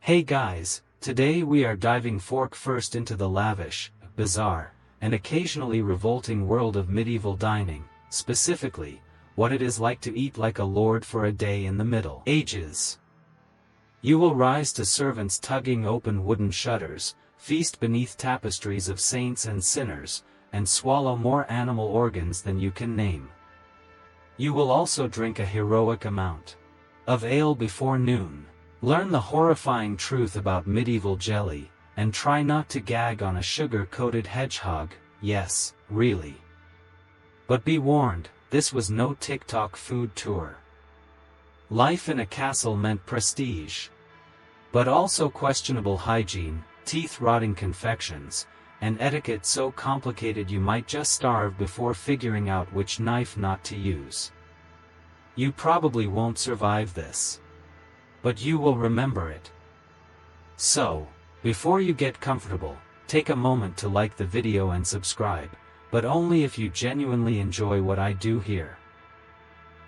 Hey guys, today we are diving fork first into the lavish, bizarre, and occasionally revolting world of medieval dining, specifically, what it is like to eat like a lord for a day in the Middle Ages. You will rise to servants tugging open wooden shutters, feast beneath tapestries of saints and sinners, and swallow more animal organs than you can name. You will also drink a heroic amount of ale before noon, learn the horrifying truth about medieval jelly, and try not to gag on a sugar-coated hedgehog. Yes, really. But be warned, this was no TikTok food tour. Life in a castle meant prestige, but also questionable hygiene, teeth-rotting confections, and etiquette so complicated you might just starve before figuring out which knife not to use. You probably won't survive this, but you will remember it. So, before you get comfortable, take a moment to like the video and subscribe, but only if you genuinely enjoy what I do here.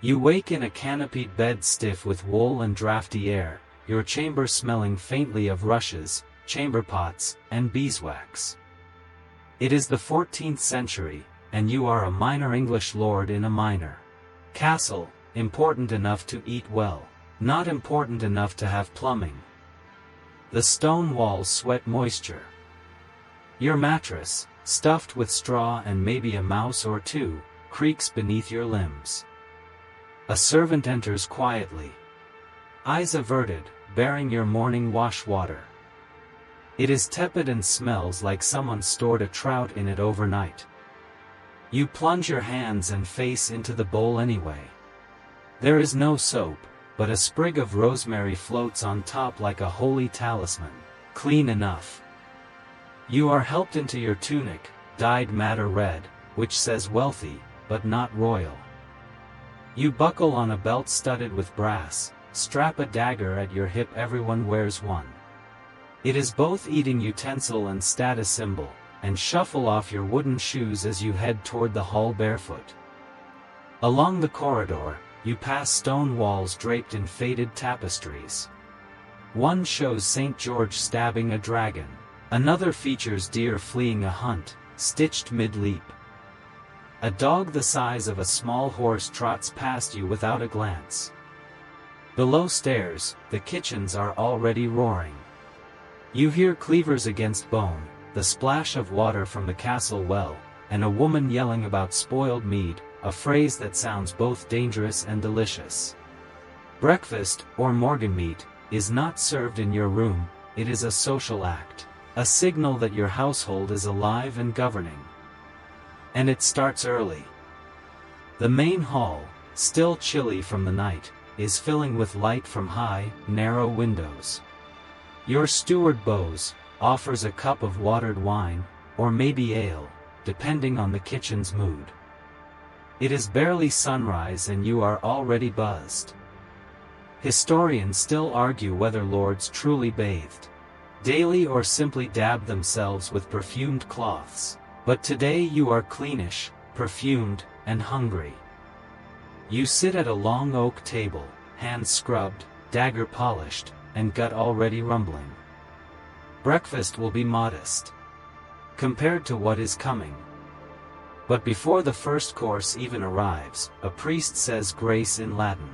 You wake in a canopied bed stiff with wool and drafty air, your chamber smelling faintly of rushes, chamber pots, and beeswax. It is the 14th century, and you are a minor English lord in a minor castle, important enough to eat well, not important enough to have plumbing. The stone walls sweat moisture. Your mattress, stuffed with straw and maybe a mouse or two, creaks beneath your limbs. A servant enters quietly, eyes averted, bearing your morning wash water. It is tepid and smells like someone stored a trout in it overnight. You plunge your hands and face into the bowl anyway. There is no soap, but a sprig of rosemary floats on top like a holy talisman, clean enough. You are helped into your tunic, dyed madder red, which says wealthy, but not royal. You buckle on a belt studded with brass, strap a dagger at your hip, everyone wears one. It is both eating utensil and status symbol, and shuffle off your wooden shoes as you head toward the hall barefoot. Along the corridor, you pass stone walls draped in faded tapestries. One shows St. George stabbing a dragon, another features deer fleeing a hunt, stitched mid-leap. A dog the size of a small horse trots past you without a glance. Below stairs, the kitchens are already roaring. You hear cleavers against bone, the splash of water from the castle well, and a woman yelling about spoiled mead, a phrase that sounds both dangerous and delicious. Breakfast, or morgen meat, is not served in your room, it is a social act, a signal that your household is alive and governing. And it starts early. The main hall, still chilly from the night, is filling with light from high, narrow windows. Your steward Bose offers a cup of watered wine, or maybe ale, depending on the kitchen's mood. It is barely sunrise and you are already buzzed. Historians still argue whether lords truly bathed daily or simply dabbed themselves with perfumed cloths, but today you are cleanish, perfumed, and hungry. You sit at a long oak table, hands scrubbed, dagger polished, and gut already rumbling. Breakfast will be modest compared to what is coming. But before the first course even arrives, a priest says grace in Latin.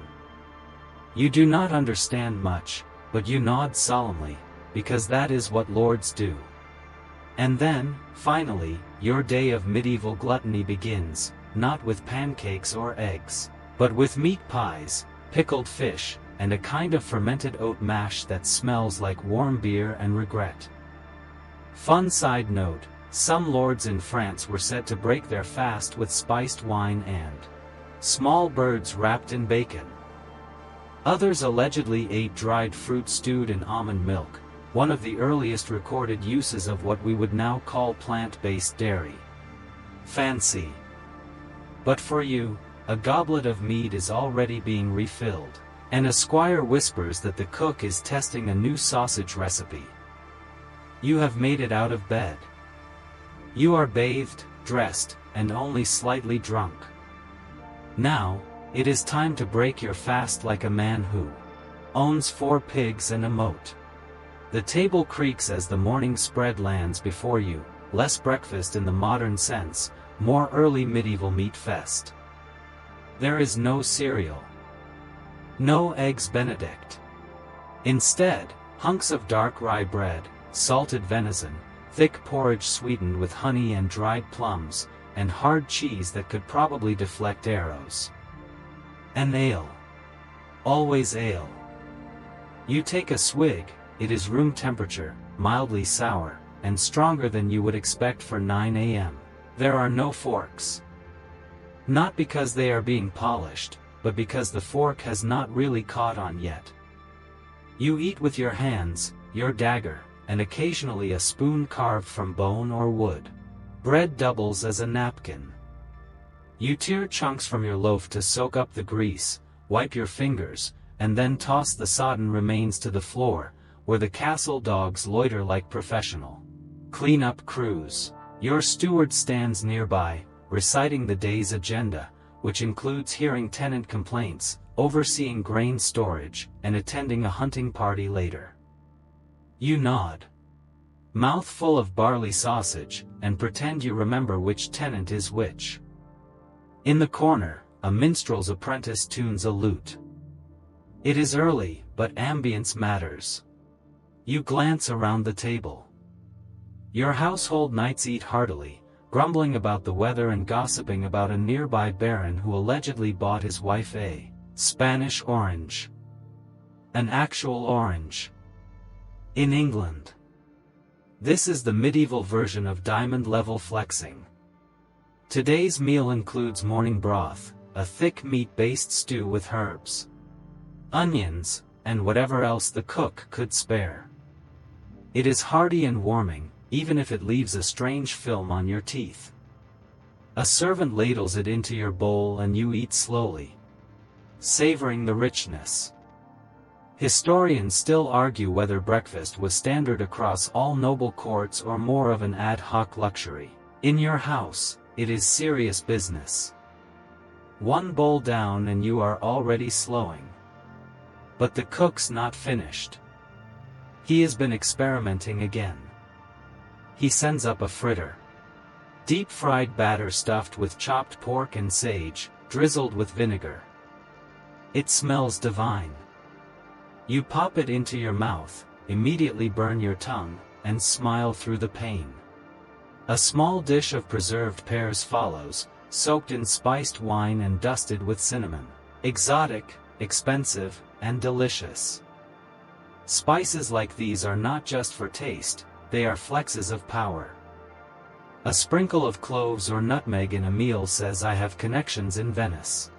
You do not understand much, but you nod solemnly, because that is what lords do. And then, finally, your day of medieval gluttony begins, not with pancakes or eggs, but with meat pies, pickled fish, and a kind of fermented oat mash that smells like warm beer and regret. Fun side note, some lords in France were said to break their fast with spiced wine and small birds wrapped in bacon. Others allegedly ate dried fruit stewed in almond milk, one of the earliest recorded uses of what we would now call plant-based dairy. Fancy. But for you, a goblet of mead is already being refilled, and a squire whispers that the cook is testing a new sausage recipe. You have made it out of bed. You are bathed, dressed, and only slightly drunk. Now, it is time to break your fast like a man who owns 4 pigs and a moat. The table creaks as the morning spread lands before you, less breakfast in the modern sense, more early medieval meat fest. There is no cereal. No eggs Benedict. Instead, hunks of dark rye bread, salted venison, thick porridge sweetened with honey and dried plums, and hard cheese that could probably deflect arrows. And ale. Always ale. You take a swig, it is room temperature, mildly sour, and stronger than you would expect for 9 a.m. There are no forks. Not because they are being polished, but because the fork has not really caught on yet. You eat with your hands, your dagger, and occasionally a spoon carved from bone or wood. Bread doubles as a napkin. You tear chunks from your loaf to soak up the grease, wipe your fingers, and then toss the sodden remains to the floor, where the castle dogs loiter like professional clean-up crews. Your steward stands nearby, reciting the day's agenda, which includes hearing tenant complaints, overseeing grain storage, and attending a hunting party later. You nod. Mouth full of barley sausage, and pretend you remember which tenant is which. In the corner, a minstrel's apprentice tunes a lute. It is early, but ambience matters. You glance around the table. Your household knights eat heartily, grumbling about the weather and gossiping about a nearby baron who allegedly bought his wife a Spanish orange. An actual orange. In England. This is the medieval version of diamond-level flexing. Today's meal includes morning broth, a thick meat-based stew with herbs, onions, and whatever else the cook could spare. It is hearty and warming, even if it leaves a strange film on your teeth. A servant ladles it into your bowl and you eat slowly, savoring the richness. Historians still argue whether breakfast was standard across all noble courts or more of an ad hoc luxury. In your house, it is serious business. One bowl down and you are already slowing. But the cook's not finished. He has been experimenting again. He sends up a fritter. Deep-fried batter stuffed with chopped pork and sage, drizzled with vinegar. It smells divine. You pop it into your mouth, immediately burn your tongue, and smile through the pain. A small dish of preserved pears follows, soaked in spiced wine and dusted with cinnamon. Exotic, expensive, and delicious. Spices like these are not just for taste, they are flexes of power. A sprinkle of cloves or nutmeg in a meal says I have connections in Venice.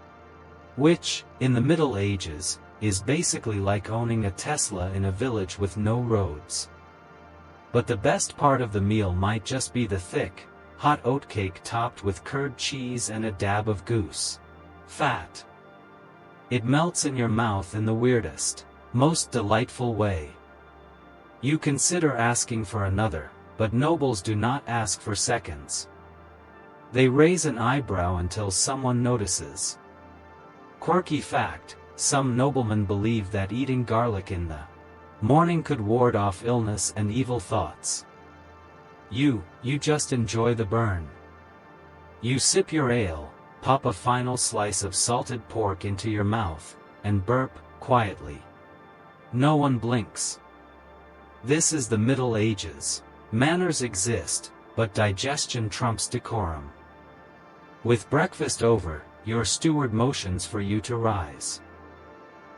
Which, in the Middle Ages, is basically like owning a Tesla in a village with no roads. But the best part of the meal might just be the thick, hot oatcake topped with curd cheese and a dab of goose fat. It melts in your mouth in the weirdest, most delightful way. You consider asking for another, but nobles do not ask for seconds. They raise an eyebrow until someone notices. Quirky fact, some noblemen believe that eating garlic in the morning could ward off illness and evil thoughts. You just enjoy the burn. You sip your ale, pop a final slice of salted pork into your mouth, and burp, quietly. No one blinks. This is the Middle Ages. Manners exist, but digestion trumps decorum. With breakfast over, your steward motions for you to rise.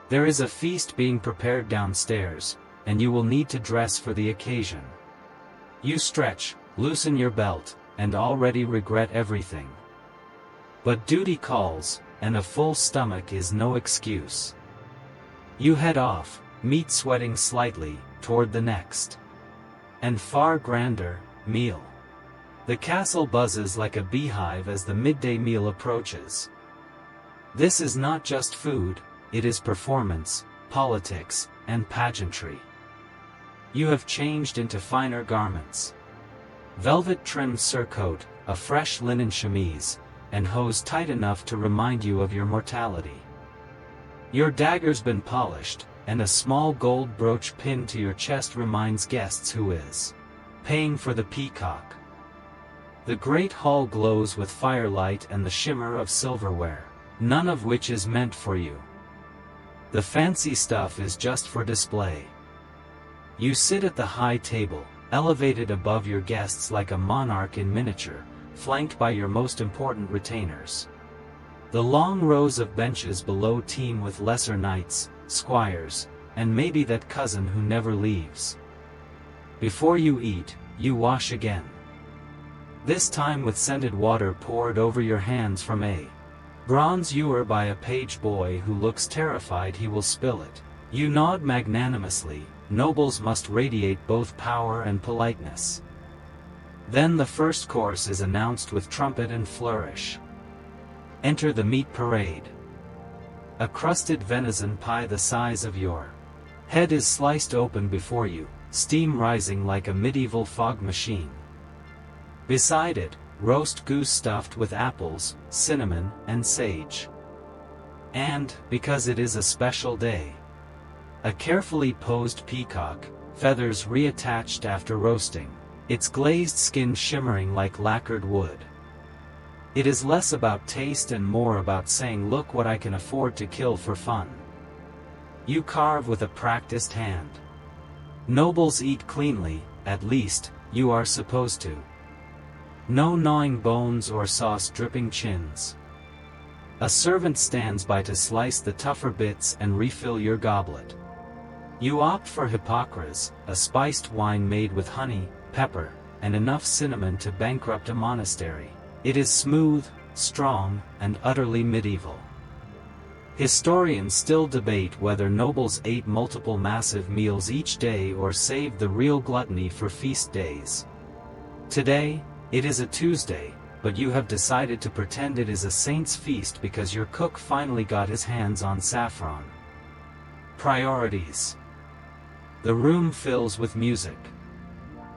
There is a feast being prepared downstairs, and you will need to dress for the occasion. You stretch, loosen your belt, and already regret everything. But duty calls, and a full stomach is no excuse. You head off, meat sweating slightly, toward the next, and far grander, meal. The castle buzzes like a beehive as the midday meal approaches. This is not just food, it is performance, politics, and pageantry. You have changed into finer garments. Velvet-trimmed surcoat, a fresh linen chemise, and hose tight enough to remind you of your mortality. Your dagger's been polished, and a small gold brooch pinned to your chest reminds guests who is paying for the peacock. The great hall glows with firelight and the shimmer of silverware, none of which is meant for you. The fancy stuff is just for display. You sit at the high table, elevated above your guests like a monarch in miniature, flanked by your most important retainers. The long rows of benches below teem with lesser knights, squires, and maybe that cousin who never leaves. Before you eat, you wash again. This time with scented water poured over your hands from a bronze ewer by a page boy who looks terrified he will spill it. You nod magnanimously. Nobles must radiate both power and politeness. Then the first course is announced with trumpet and flourish. Enter the meat parade. A crusted venison pie the size of your head is sliced open before you, steam rising like a medieval fog machine. Beside it, roast goose stuffed with apples, cinnamon, and sage. And, because it is a special day, a carefully posed peacock, feathers reattached after roasting, its glazed skin shimmering like lacquered wood. It is less about taste and more about saying, look what I can afford to kill for fun. You carve with a practiced hand. Nobles eat cleanly, at least, you are supposed to. No gnawing bones or sauce-dripping chins. A servant stands by to slice the tougher bits and refill your goblet. You opt for hippocras, a spiced wine made with honey, pepper, and enough cinnamon to bankrupt a monastery. It is smooth, strong, and utterly medieval. Historians still debate whether nobles ate multiple massive meals each day or saved the real gluttony for feast days. Today, it is a Tuesday, but you have decided to pretend it is a saint's feast because your cook finally got his hands on saffron. Priorities. The room fills with music.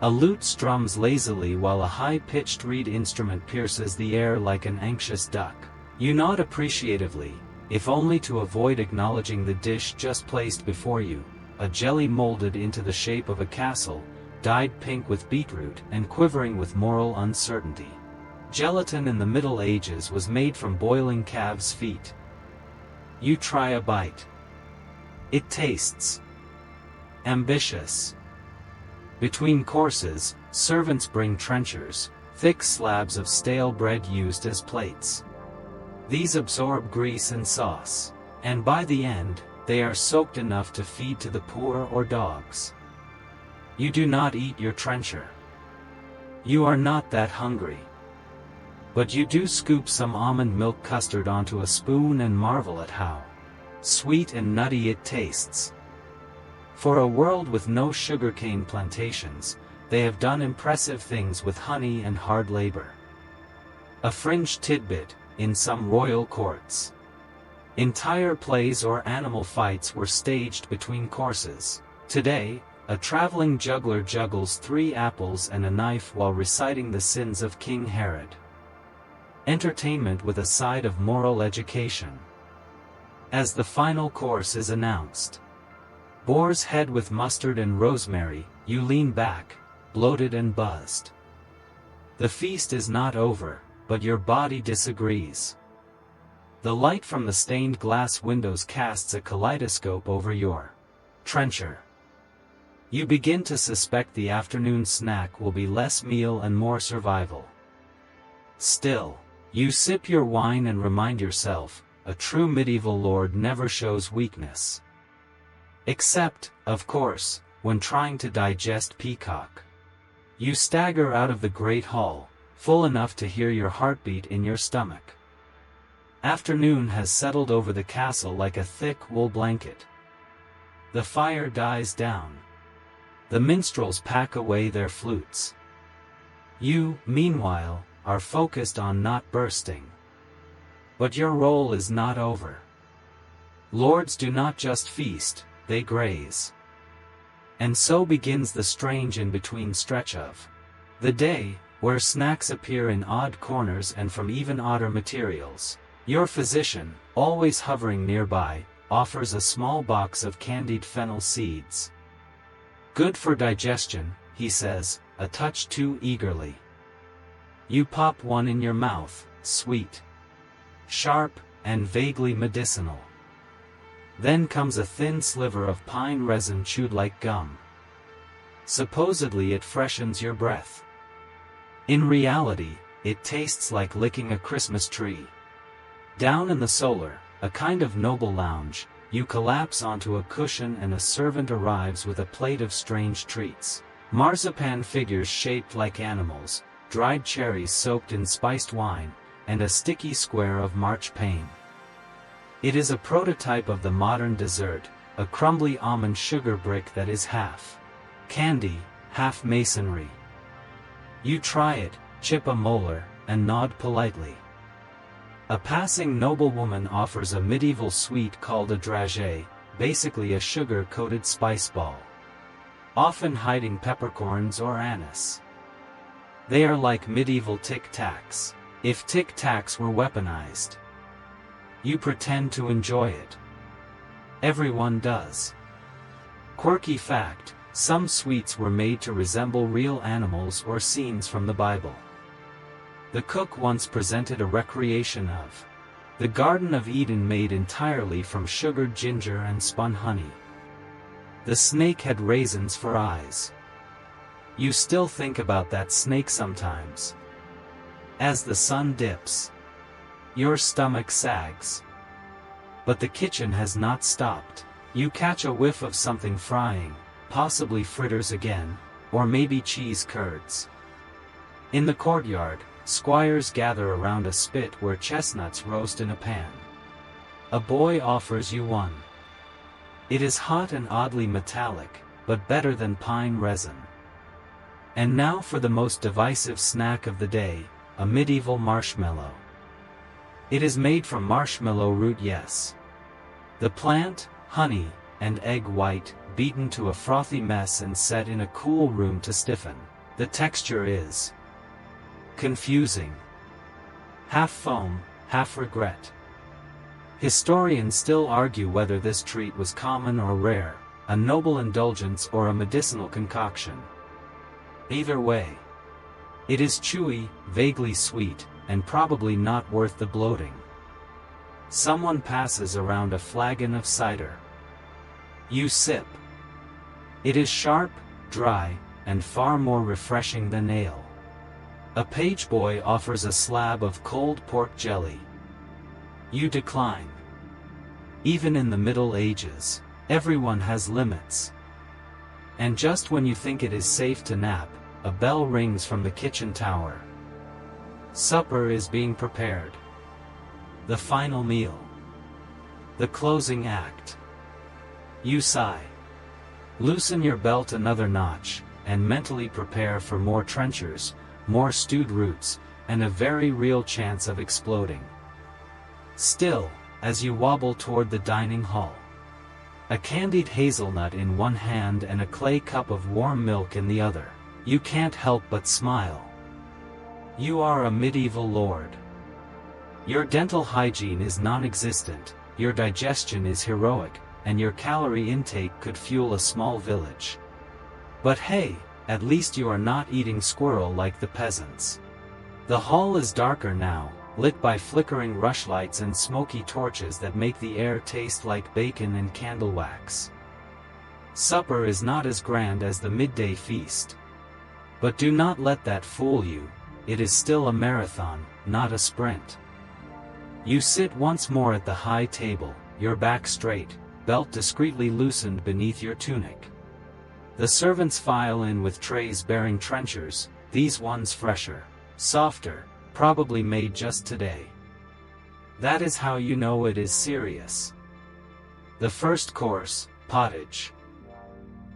A lute strums lazily while a high-pitched reed instrument pierces the air like an anxious duck. You nod appreciatively, if only to avoid acknowledging the dish just placed before you, a jelly molded into the shape of a castle, dyed pink with beetroot and quivering with moral uncertainty. Gelatin in the Middle Ages was made from boiling calves' feet. You try a bite. It tastes ambitious. Between courses, servants bring trenchers, thick slabs of stale bread used as plates. These absorb grease and sauce, and by the end, they are soaked enough to feed to the poor or dogs. You do not eat your trencher. You are not that hungry. But you do scoop some almond milk custard onto a spoon and marvel at how sweet and nutty it tastes. For a world with no sugarcane plantations, they have done impressive things with honey and hard labor. A fringe tidbit, in some royal courts, entire plays or animal fights were staged between courses. Today, a traveling juggler juggles 3 apples and a knife while reciting the sins of King Herod. Entertainment with a side of moral education. As the final course is announced, boar's head with mustard and rosemary, you lean back, bloated and buzzed. The feast is not over, but your body disagrees. The light from the stained glass windows casts a kaleidoscope over your trencher. You begin to suspect the afternoon snack will be less meal and more survival. Still, you sip your wine and remind yourself, a true medieval lord never shows weakness. Except, of course, when trying to digest peacock. You stagger out of the great hall, full enough to hear your heartbeat in your stomach. Afternoon has settled over the castle like a thick wool blanket. The fire dies down. The minstrels pack away their flutes. You, meanwhile, are focused on not bursting. But your role is not over. Lords do not just feast, they graze. And so begins the strange in-between stretch of the day, where snacks appear in odd corners and from even odder materials. Your physician, always hovering nearby, offers a small box of candied fennel seeds. Good for digestion, he says, a touch too eagerly. You pop one in your mouth, sweet, sharp, and vaguely medicinal. Then comes a thin sliver of pine resin chewed like gum. Supposedly it freshens your breath. In reality, it tastes like licking a Christmas tree. Down in the solar, a kind of noble lounge, you collapse onto a cushion and a servant arrives with a plate of strange treats. Marzipan figures shaped like animals, dried cherries soaked in spiced wine, and a sticky square of marchpane. It is a prototype of the modern dessert, a crumbly almond sugar brick that is half candy, half masonry. You try it, chip a molar, and nod politely. A passing noblewoman offers a medieval sweet called a dragée, basically a sugar-coated spice ball, often hiding peppercorns or anise. They are like medieval tic-tacs, if tic-tacs were weaponized. You pretend to enjoy it. Everyone does. Quirky fact, some sweets were made to resemble real animals or scenes from the Bible. The cook once presented a recreation of the Garden of Eden made entirely from sugared ginger and spun honey. The snake had raisins for eyes. You still think about that snake sometimes. As the sun dips, your stomach sags. But the kitchen has not stopped. You catch a whiff of something frying, possibly fritters again, or maybe cheese curds. In the courtyard, squires gather around a spit where chestnuts roast in a pan. A boy offers you one. It is hot and oddly metallic, but better than pine resin. And now for the most divisive snack of the day, a medieval marshmallow. It is made from marshmallow root, yes. The plant, honey, and egg white, beaten to a frothy mess and set in a cool room to stiffen. The texture is confusing. Half foam, half regret. Historians still argue whether this treat was common or rare, a noble indulgence or a medicinal concoction. Either way, it is chewy, vaguely sweet, and probably not worth the bloating. Someone passes around a flagon of cider. You sip. It is sharp, dry, and far more refreshing than ale. A page boy offers a slab of cold pork jelly. You decline. Even in the Middle Ages, everyone has limits. And just when you think it is safe to nap, a bell rings from the kitchen tower. Supper is being prepared. The final meal. The closing act. You sigh. Loosen your belt another notch, and mentally prepare for more trenchers, more stewed roots, and a very real chance of exploding. Still, as you wobble toward the dining hall, a candied hazelnut in one hand and a clay cup of warm milk in the other, you can't help but smile. You are a medieval lord. Your dental hygiene is non-existent, your digestion is heroic, and your calorie intake could fuel a small village. But hey, at least you are not eating squirrel like the peasants. The hall is darker now, lit by flickering rushlights and smoky torches that make the air taste like bacon and candle wax. Supper is not as grand as the midday feast. But do not let that fool you, it is still a marathon, not a sprint. You sit once more at the high table, your back straight, belt discreetly loosened beneath your tunic. The servants file in with trays bearing trenchers, these ones fresher, softer, probably made just today. That is how you know it is serious. The first course, pottage.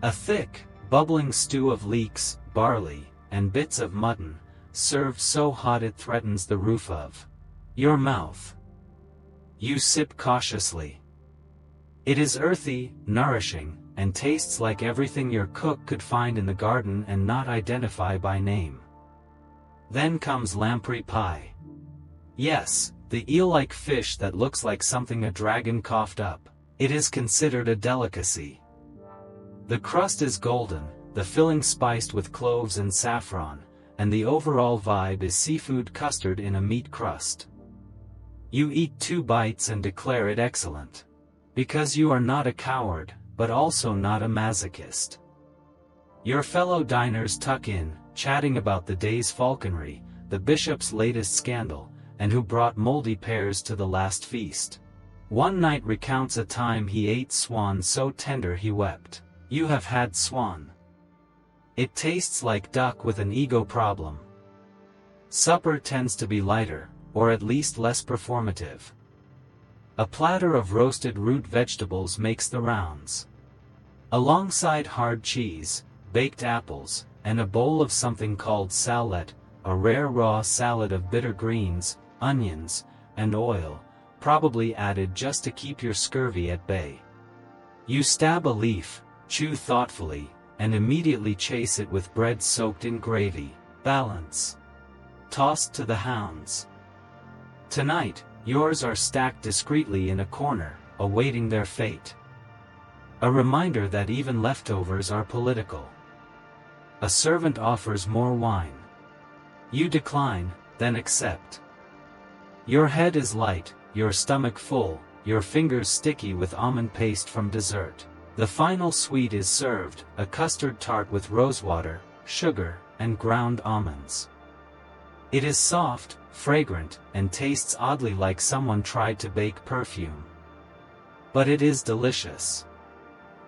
A thick, bubbling stew of leeks, barley, and bits of mutton, served so hot it threatens the roof of your mouth. You sip cautiously. It is earthy, nourishing, and tastes like everything your cook could find in the garden and not identify by name. Then comes lamprey pie. Yes, the eel-like fish that looks like something a dragon coughed up. It is considered a delicacy. The crust is golden, the filling spiced with cloves and saffron, and the overall vibe is seafood custard in a meat crust. You eat 2 bites and declare it excellent. Because you are not a coward, but also not a masochist. Your fellow diners tuck in, chatting about the day's falconry, the bishop's latest scandal, and who brought moldy pears to the last feast. One knight recounts a time he ate swan so tender he wept. You have had swan. It tastes like duck with an ego problem. Supper tends to be lighter, or at least less performative. A platter of roasted root vegetables makes the rounds. Alongside hard cheese, baked apples, and a bowl of something called salad, a rare raw salad of bitter greens, onions, and oil, probably added just to keep your scurvy at bay. You stab a leaf, chew thoughtfully, and immediately chase it with bread soaked in gravy, balance. Tossed to the hounds. Tonight, yours are stacked discreetly in a corner, awaiting their fate. A reminder that even leftovers are political. A servant offers more wine. You decline, then accept. Your head is light, your stomach full, your fingers sticky with almond paste from dessert. The final sweet is served, a custard tart with rosewater, sugar, and ground almonds. It is soft, fragrant, and tastes oddly like someone tried to bake perfume. But it is delicious.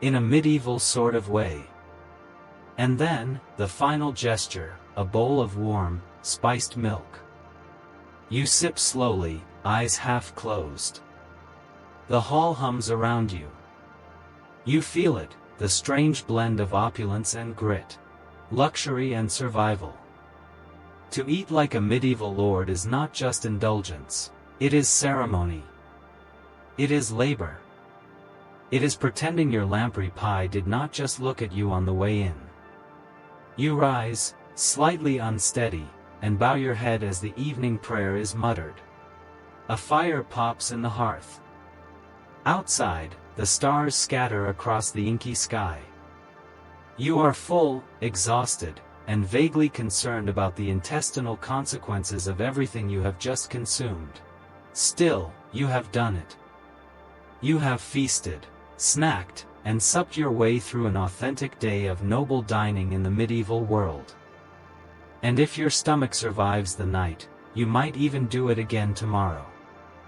In a medieval sort of way. And then, the final gesture, a bowl of warm, spiced milk. You sip slowly, eyes half closed. The hall hums around you. You feel it, the strange blend of opulence and grit, luxury and survival. To eat like a medieval lord is not just indulgence, it is ceremony. It is labor. It is pretending your lamprey pie did not just look at you on the way in. You rise, slightly unsteady, and bow your head as the evening prayer is muttered. A fire pops in the hearth. Outside, the stars scatter across the inky sky. You are full, exhausted, and vaguely concerned about the intestinal consequences of everything you have just consumed. Still, you have done it. You have feasted, snacked, and supped your way through an authentic day of noble dining in the medieval world. And if your stomach survives the night, you might even do it again tomorrow.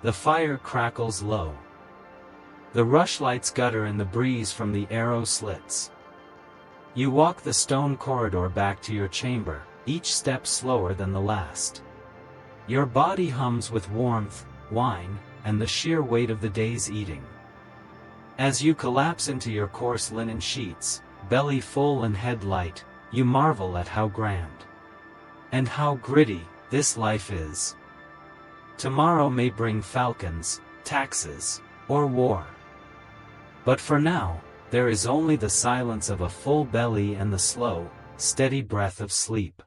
The fire crackles low. The rushlights gutter in the breeze from the arrow slits. You walk the stone corridor back to your chamber, each step slower than the last. Your body hums with warmth, wine, and the sheer weight of the day's eating. As you collapse into your coarse linen sheets, belly full and head light, you marvel at how grand and how gritty this life is. Tomorrow may bring falcons, taxes, or war. But for now, there is only the silence of a full belly and the slow, steady breath of sleep.